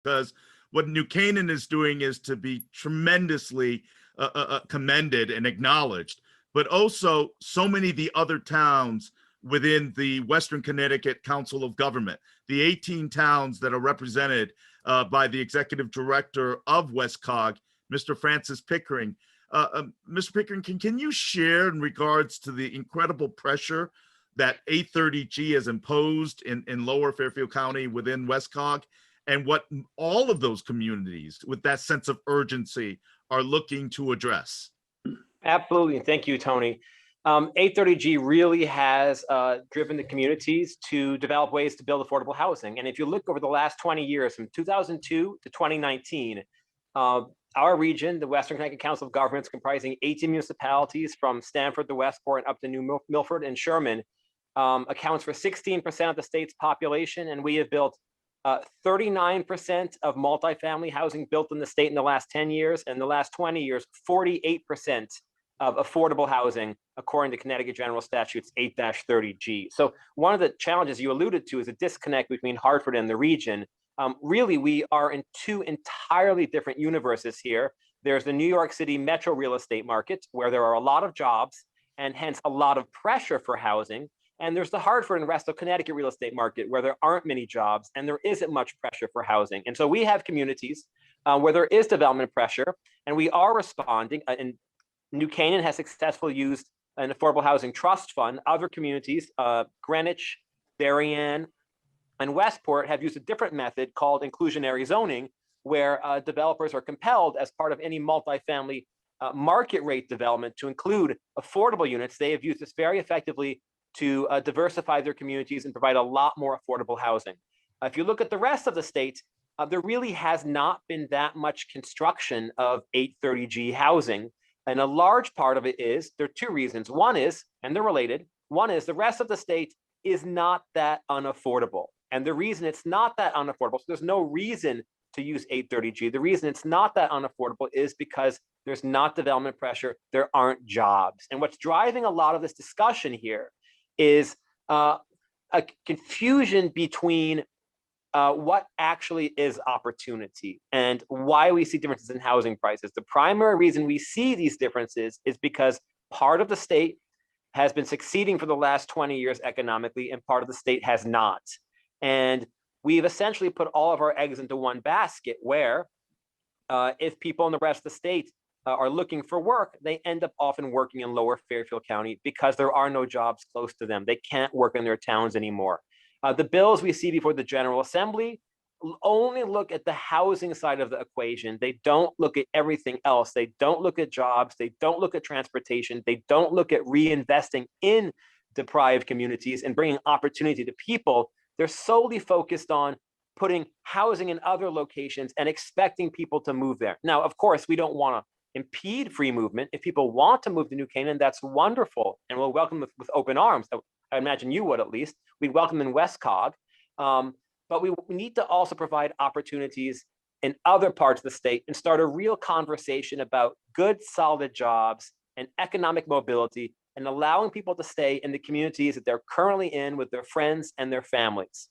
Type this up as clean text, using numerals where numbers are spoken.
because what New Canaan is doing is to be tremendously commended and acknowledged, but also so many of the other towns within the Western Connecticut Council of Government, the 18 towns that are represented by the executive director of WestCog, Mr. Francis Pickering. Mr. Pickering, can you share in regards to the incredible pressure that 830G has imposed in Lower Fairfield County within WestCog, and what all of those communities with that sense of urgency are looking to address? Absolutely. Thank you, Tony. 830G really has driven the communities to develop ways to build affordable housing. And if you look over the last 20 years, from 2002 to 2019, our region, the Western Connecticut Council of Governments, comprising 18 municipalities from Stamford to Westport and up to New Milford and Sherman, accounts for 16% of the state's population. And we have built 39% of multifamily housing built in the state in the last 10 years. And in the last 20 years, 48% of affordable housing, according to Connecticut General Statutes 8-30G. So one of the challenges you alluded to is a disconnect between Hartford and the region. Really, we are in two entirely different universes here. There's the New York City metro real estate market, where there are a lot of jobs and hence a lot of pressure for housing. And there's the Hartford and rest of Connecticut real estate market, where there aren't many jobs and there isn't much pressure for housing. And so we have communities where there is development pressure, and we are responding. And New Canaan has successfully used an affordable housing trust fund. Other communities, Greenwich, Darien, and Westport, have used a different method called inclusionary zoning, where developers are compelled, as part of any multifamily market rate development, to include affordable units. They have used this very effectively to diversify their communities and provide a lot more affordable housing. If you look at the rest of the state, there really has not been that much construction of 830G housing. And a large part of it is, there are two reasons. One is, and they're related, one is the rest of the state is not that unaffordable. And the reason it's not that unaffordable, so there's no reason to use 830G. The reason it's not that unaffordable is because there's not development pressure, there aren't jobs. And what's driving a lot of this discussion here is a confusion between what actually is opportunity and why we see differences in housing prices. The primary reason we see these differences is because part of the state has been succeeding for the last 20 years economically, and part of the state has not. And we've essentially put all of our eggs into one basket, where if people in the rest of the state are looking for work, they end up often working in Lower Fairfield County because there are no jobs close to them. They can't work in their towns anymore. The bills we see before the General Assembly only look at the housing side of the equation. They don't look at everything else. They don't look at jobs. They don't look at transportation. They don't look at reinvesting in deprived communities and bringing opportunity to people. They're solely focused on putting housing in other locations and expecting people to move there. Now, of course, we don't want to impede free movement. If people want to move to New Canaan, that's wonderful, and we'll welcome them with open arms. I imagine you would, at least. We'd welcome them in WestCog, but we need to also provide opportunities in other parts of the state and start a real conversation about good, solid jobs and economic mobility, and allowing people to stay in the communities that they're currently in with their friends and their families.